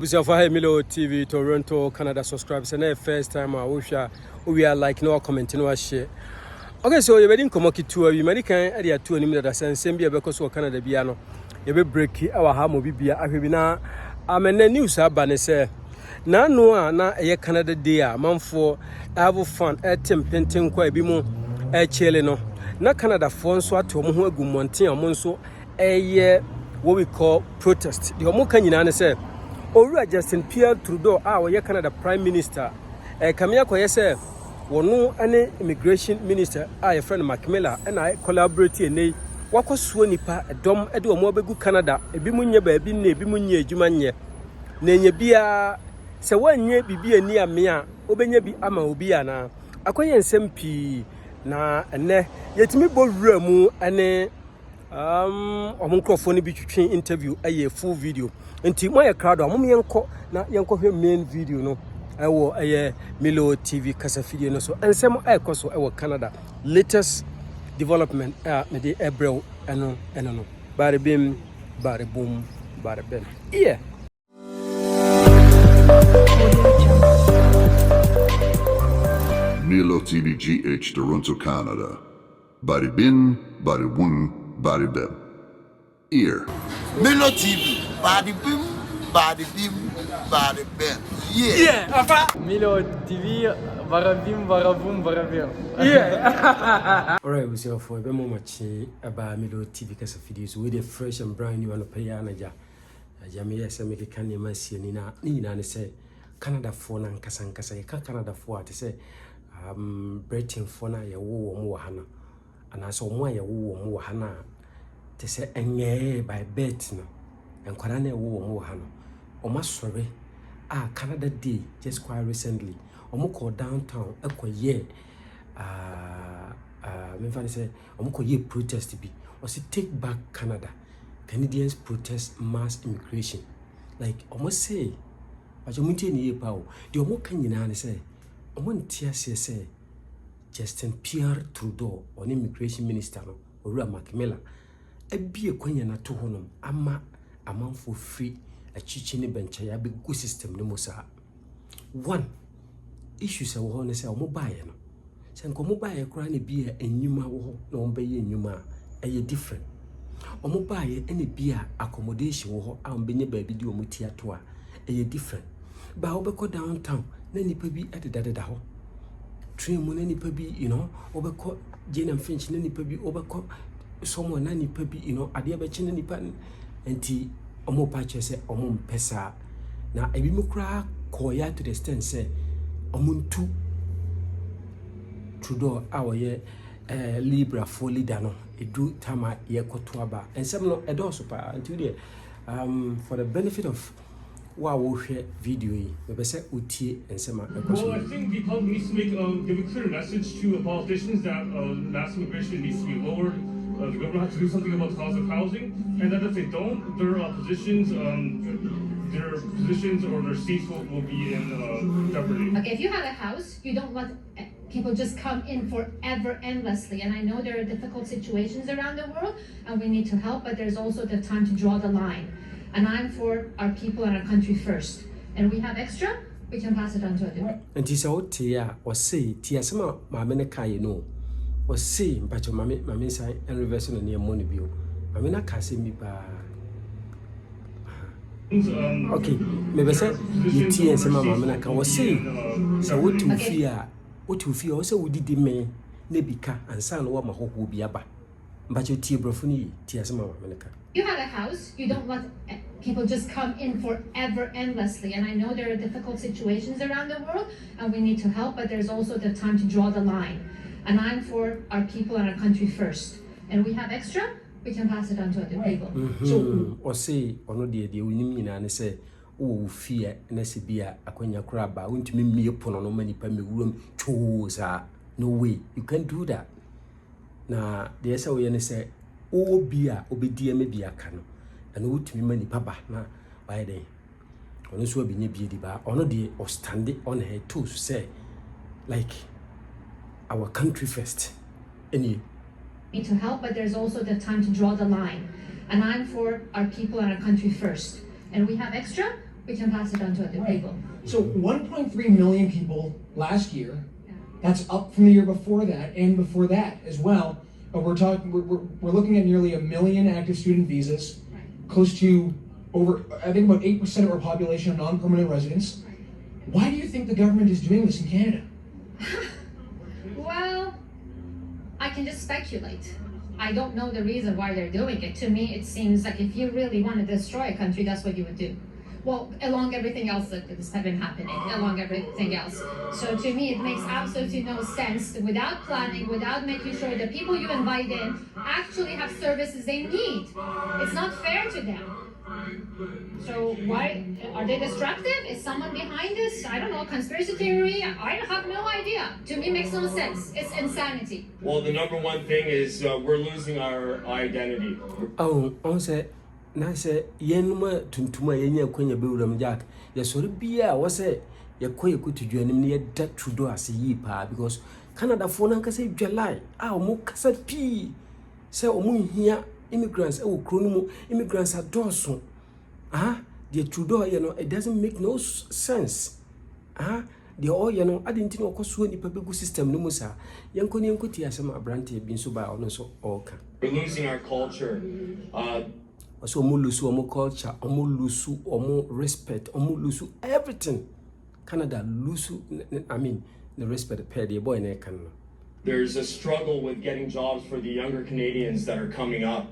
Hey, Milo TV Toronto, Canada subscribers, and first time we are like no comment no share. Okay, so you're ready to come to a American area to an immediate sense, same because of Canada Biano. You will break our hamo bibia. I'm a news abane say. Na no na a Canada day, man for have fun at tempting quite be more a chileno. Na Canada phone so to Mohu Gumontin or Monso a year what we call protest. The Homokan say. Owura Justin Pierre Trudeau our Canada Prime Minister Kamia Koyese wonu ane immigration minister a friend Macmillan and I collaborate ne wakosuo nipa edom ede omo abegu Canada ebi munye ba ebi na ebi munye adwuma nye na enye bia se wanye bibia ni amea obenye bi ama obi ana akoye nsem pi na ene yetimi bowura mu ane microphone bi twetwe interview aye full video nti moye crowd amom yenko na yenko hwe main video no ewo aye Milo TV kasa video no so ensem ayekoso ewo Canada latest development me de ebrel eno no bare bim bare boom bare ben yeah Milo TV GH Toronto Canada bare bin bare boom body bim. Ear. Milo TV. Body bim, body bim, body bim. Yeah. Yeah. Milo TV. Barabim, barabum, barabim. Yeah. Alright, we see for a bit more much about Milo TV because of videos with the fresh and brand new and pay anaja. Jamia say make can you see Nina say Canada phone and Kasankasa. Canada for to say Britain phone ya wo mo hana. And as omo ya wo mo hana te se enye by bet no enkwara na wo mo hana omo sori Canada Day just quite recently omo call downtown ekoye me fa say omo ko ye protest bi o say take back Canada. Canadians protest mass immigration like omo say ajo muntie ni ye pa o de omo kan nyina ne say omo ntia say Justin Pierre Trudeau on immigration minister no Owura Macmillan ebie kwanya na to honom ama amanfo free achichi ne bencha ya be go system no musa one issue se wo ne se o mobile no se nko mobile kura ne bia enyuma wo na o be ye enyuma eye different o mobile ene bia accommodation wo a o benye ba bi di o mutia to a eye different ba o be ko downtown na nipa bi ededadeda ho train mo na nipa bi obekọ Jane and Finch na nipa bi obekọ someone na nipa bi ade be chi na nipa enti omo pa che se omo mpesa na ebi mukra koya to the extent say omo ntu Trudeau awoye Libra for leader no edu tama ye koto aba ensem no edo so pa until there for the benefit of wow video we say utie ensema well, I think the public needs to give a clear message to politicians that mass immigration needs to be lowered. The government has to do something about the cost of housing, and that if they don't, their positions or their seats will be in jeopardy. Okay, if you have a house, you don't want people just come in forever endlessly, and I know there are difficult situations around the world and we need to help, but there's also the time to draw the line. And I'm for our people and our country first. And we have extra, we can pass it on to other people. And this out here or say Tiasama Mamene Kai no or say Bacho Mami sign and reversing on near money bill. Mamina Kasi me ba okay, maybe say you tea and some Mamina can was say so what to fear also we did me Nebika and San Wama Hope will be aba. But your tea brofuni Tiasama Mamina. You have a house, you don't want people just come in forever endlessly, and I know there are difficult situations around the world and we need to help, but there's also the time to draw the line. And I'm for our people and our country first. And we have extra, we can pass it on to other people. So or say or no dear we and say oh fear and bia akonya kraba won't me upon no many pemi room chose no way you can't do that. Na there's a way say o bia obedi me bia ka no and wotumi mani papa na why dey ono so bi nya bi di ba ono de o stand on her toes say like our country first any need to help, but there's also the time to draw the line. And I'm for our people and our country first. And we have extra, we can pass it on to other people. So 1.3 million people last year. That's up from the year before that and before that as well. But we're looking at nearly 1 million active student visas, close to over, I think about 8% of our population are non-permanent residents. Why do you think the government is doing this in Canada? Well, I can just speculate. I don't know the reason why they're doing it. To me, it seems like if you really want to destroy a country, that's what you would do. Well, along everything else that has been happening, along everything else. So to me, it makes absolutely no sense without planning, without making sure the people you invite in actually have services they need. It's not fair to them. So why are they destructive? Is someone behind this? I don't know, conspiracy theory? I have no idea. To me, it makes no sense. It's insanity. Well, the number one thing is we're losing our identity. Oh, say. Na say yenuma tuntuma yenya kwanya bewuram jack ya sori bia wo say ya koye kutudwanim ne yeda Trudeau ase yi pa because Canada fo na nka say July omo kasa pi say omo hia immigrants e wo kro no mu immigrants adoso the Trudeau you know it doesn't make no sense the all you know adinti no koso ni pabegu system no mu sa yenko ni enko ti asema abrante bi nso ba ono so oka. We're losing our culture. So omo lusu omo culture, omo lusu omo respect, omo lusu everything. Canada lusu, I mean, the respect per the boy in Canada. There's a struggle with getting jobs for the younger Canadians that are coming up.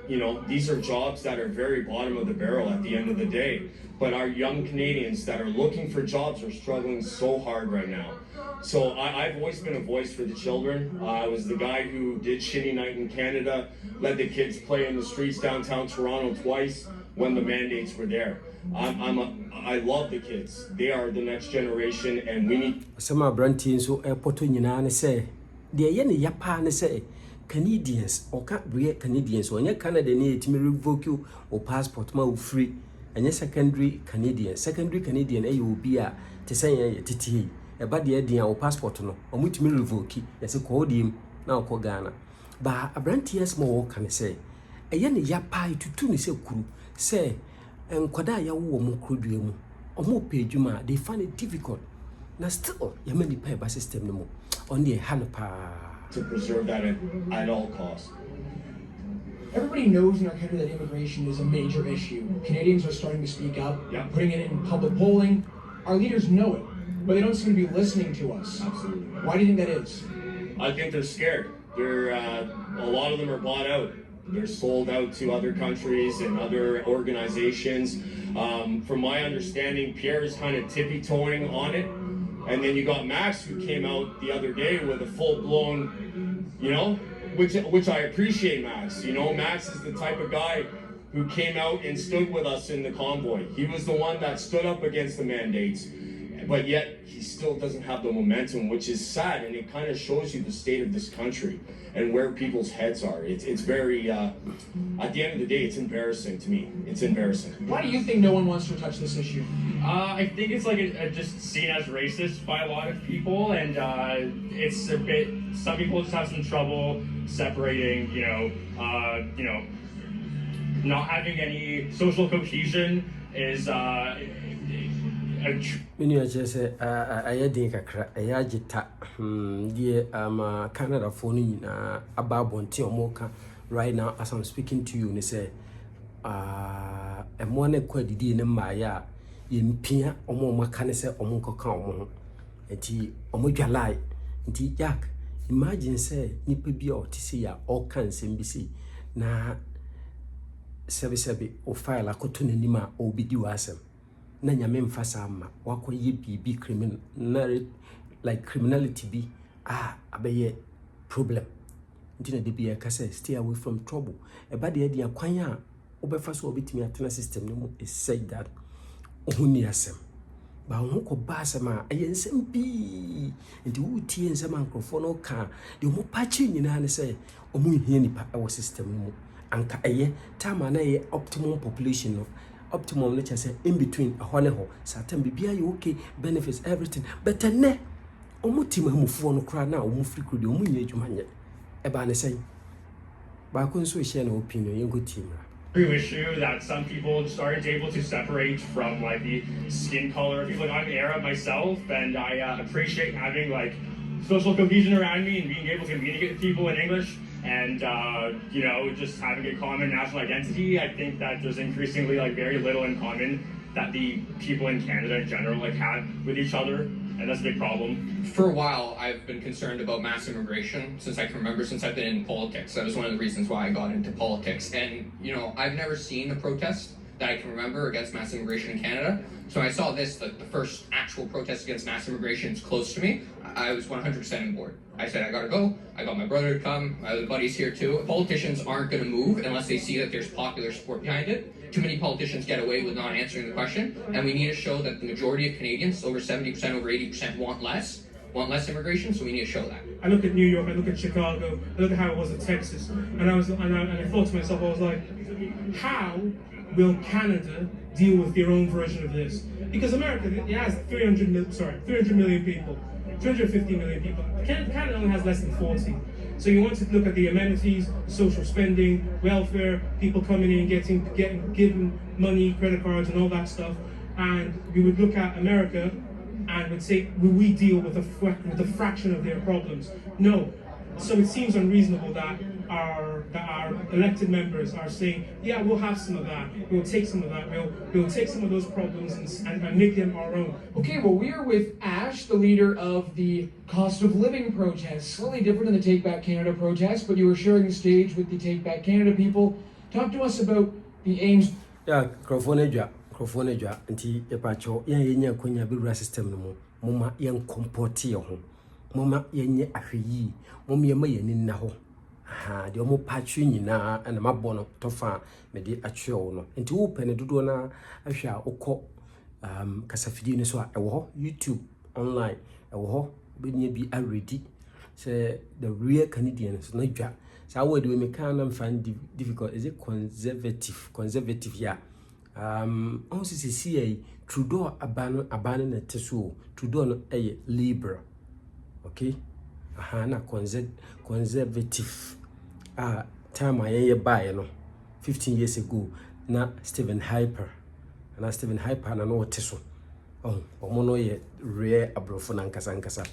You know, these are jobs that are very bottom of the barrel at the end of the day. But our young Canadians that are looking for jobs are struggling so hard right now. So I've always been a voice for the children. I was the guy who did Shinny Night in Canada, let the kids play in the streets downtown Toronto twice when the mandates were there. I love the kids. They are the next generation, and we need. Some are branching so airport nyina ne say, the yene yapa ne say, Canadians or can't be Canadians when you Canada need to revoke you or passport ma free, and your secondary Canadian you will be a to say a TTA. About the idea or passport no, on which me revoke as a codium now call Ghana. But a brantiers more can say. A yen yapai to tuni se kuru say, and kwada ya wo mo kruduemu or more page they find it difficult. Now still ya many pay by system no more on the hanapa to preserve that at all costs. Everybody knows in our country that immigration is a major issue. Canadians are starting to speak up, putting it in public polling. Our leaders know it. But they don't seem to be listening to us. Absolutely. Why do you think that is? I think they're scared. They're a lot of them are bought out. They're sold out to other countries and other organizations. From my understanding, Pierre is kind of tippy-toeing on it. And then you got Max, who came out the other day with a full-blown, you know, which I appreciate Max. You know, Max is the type of guy who came out and stood with us in the convoy. He was the one that stood up against the mandates. But yet he still doesn't have the momentum, which is sad, and it kind of shows you the state of this country and where people's heads are. It's very, at the end of the day, it's embarrassing to me. It's embarrassing. Why do you think no one wants to touch this issue? I think it's like just seen as racist by a lot of people, and it's a bit. Some people just have some trouble separating, you know, not having any social cohesion is. Many are just a kakra, a yajita, dear Canada phone about Bonti or Mocha right now as I'm speaking to you. And they say, and one quid in Maya in Pia or more Macanese or Monco Common, and tea or Mojalai, and tea Jack. Imagine, say, Nippy or Tissia all kinds in BC. Na service or file a cotton nima or be do asem. Na nyame mfasa ama wako ye bibi criminal like criminality be abeye problem ntina de bia ka say stay away from trouble e ba de dia kwan a obefa so obetimi atena system no is said that ohuni asem ba ho ko ba asem a ayensem bi nti wutie ensem ankrofo no ka de mo pachi nyina ne say omu hia nipa e wo system no anka eye time na ye optimum population no optimum nature say in between a honeho certain bibia you okay benefits everything but ne omutima humufuo no kra na omufrikru de omunye adwuma nye e ba ne say ba ko nso share na opinion yengo team issue that some people just aren't able to separate from like the skin color of people. Like I'm Arab myself, and I appreciate having like social cohesion around me and being able to communicate with people in English and you know, just having a common national identity. I think that there's increasingly like very little in common that the people in Canada in general like have with each other, and that's a big problem. For a while, I've been concerned about mass immigration since I can remember, since I've been in politics. That was one of the reasons why I got into politics. And, you know, I've never seen a protest that I can remember against mass immigration in Canada. So when I saw this, the first actual protest against mass immigration is close to me, I was 100% on board. I said, I gotta go. I got my brother to come. My other buddies here too. Politicians aren't gonna move unless they see that there's popular support behind it. Too many politicians get away with not answering the question, and we need to show that the majority of Canadians, over 70%, over 80%, want less immigration, so we need to show that. I look at New York, I look at Chicago, I look at how it was in Texas, and I thought to myself, I was like, how will Canada deal with their own version of this? Because America, it has 300 million people, 350 million people. Canada only has less than 40. So you want to look at the amenities, social spending, welfare, people coming in, getting given money, credit cards, and all that stuff. And we would look at America and would say, will we deal with a fraction of their problems? No. So it seems unreasonable that our elected members are saying, yeah, we'll have some of that. We'll take some of that. We'll take some of those problems and make them our own. Okay, well, we are with Ash, the leader of the cost of living protest. Slightly different than the Take Back Canada protest, but you were sharing the stage with the Take Back Canada people. Talk to us about the aims. Yeah, Crawford, anti Epacho, Yanya Kunya Bibra system no more. Moma young comporti ho. Moma yenye ahi, Mom Yama Yanin Naho. Ha, the Omo Patchy na and a mabono tofa, medi acho no. And to open a dudona, I shall oko Casafidine so a YouTube online, a wo, be already. Say the real Canadians, no ja. So how do we can find difficult? Is it conservative, yeah. Also see Trudeau abandon a tesu, Trudeau no a liberal. Okay? Na conservative. Time I buy no 15 years ago na Stephen Hyper na no teso. Omono ye rare abrofo na nkasa.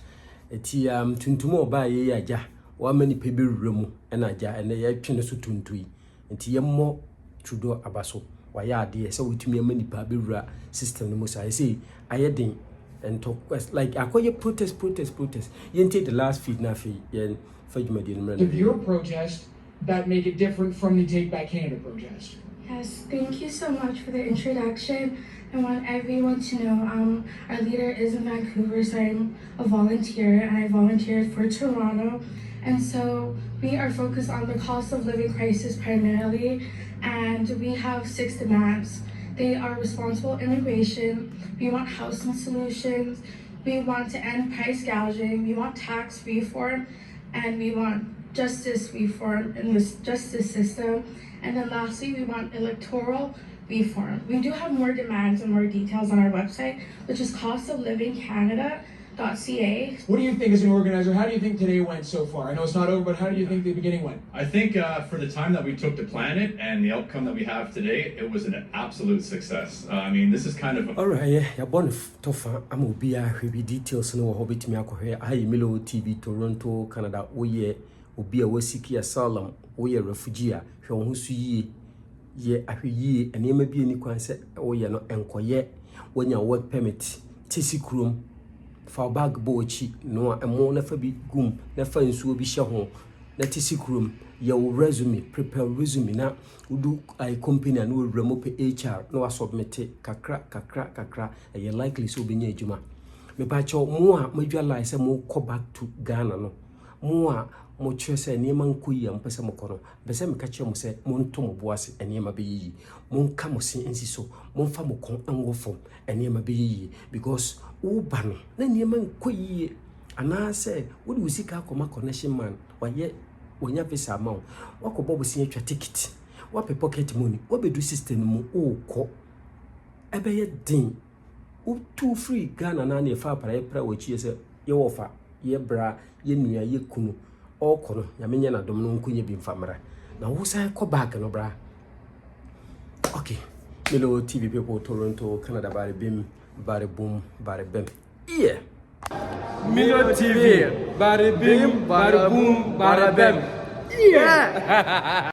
Eti tuntumo ba ye aja wa mani pebe remu na aja ene ye twene so tuntui. Enti ye mo Trudeau abaso. Waya ade so witumi amani pa bewura system no mo say say ayedin and talk like akoye protest you take the last feed na fe yen of your protest that make it different from the Take Back Canada protest. Yes, thank you so much for the introduction. I want everyone to know our leader is in Vancouver, so I'm a volunteer and I volunteered for Toronto. And so we are focused on the cost of living crisis primarily, and we have 6 demands. They are responsible immigration, we want housing solutions, we want to end price gouging, we want tax reform, and we want justice reform in this justice system. And then lastly, we want electoral reform. We do have more demands and more details on our website, which is costoflivingcanada.ca. What do you think as an organizer? How do you think today went so far? I know it's not over, but how do you think the beginning went? I think for the time that we took to plan it and the outcome that we have today, it was an absolute success. I mean, this is kind of... Alright, yeah, born tofa, I'm obia, heavy details no hobbit me akohe, I Milo TV, Toronto, Canada, oye, obia wasiki asylum, oye refugee, who ye ahye, and ye may be any concept, oye no enkoye, when your work permit, Tissy for bag bochi, no, and more never be goom, never in so be shahon, that is room, your resume, prepare resume, now, do I company and will remove HR, no, I submit it, kakra, and you're likely so be near Juma. Me bacho more, major lies and more go back to Ghana, no, more. Mo chese niema nkuyi ampese mokono bese mekache mo se monto mo boase eniema be yi monka mo se ensiso monfa mo kon anwofom eniema be yi because wo ba no na niema nkuyi ana se wo di usika akoma connection man waye wonya visa ma wako bobo sin atwa ticket wa pe pocket money wa be do system mo o ko ebe ye din wo too free Ghana na na fa para pra wo chi se ye wo fa ye bra ye nua ye kunu all kono yamenye na dom no nkunye bi mfamra na wo sai ko back no bra Okay, Milo TV people, Toronto, Canada, bada bim, bada boom, bada bim. Yeah. Milo TV, bada bim, bada boom, bada bam. Yeah.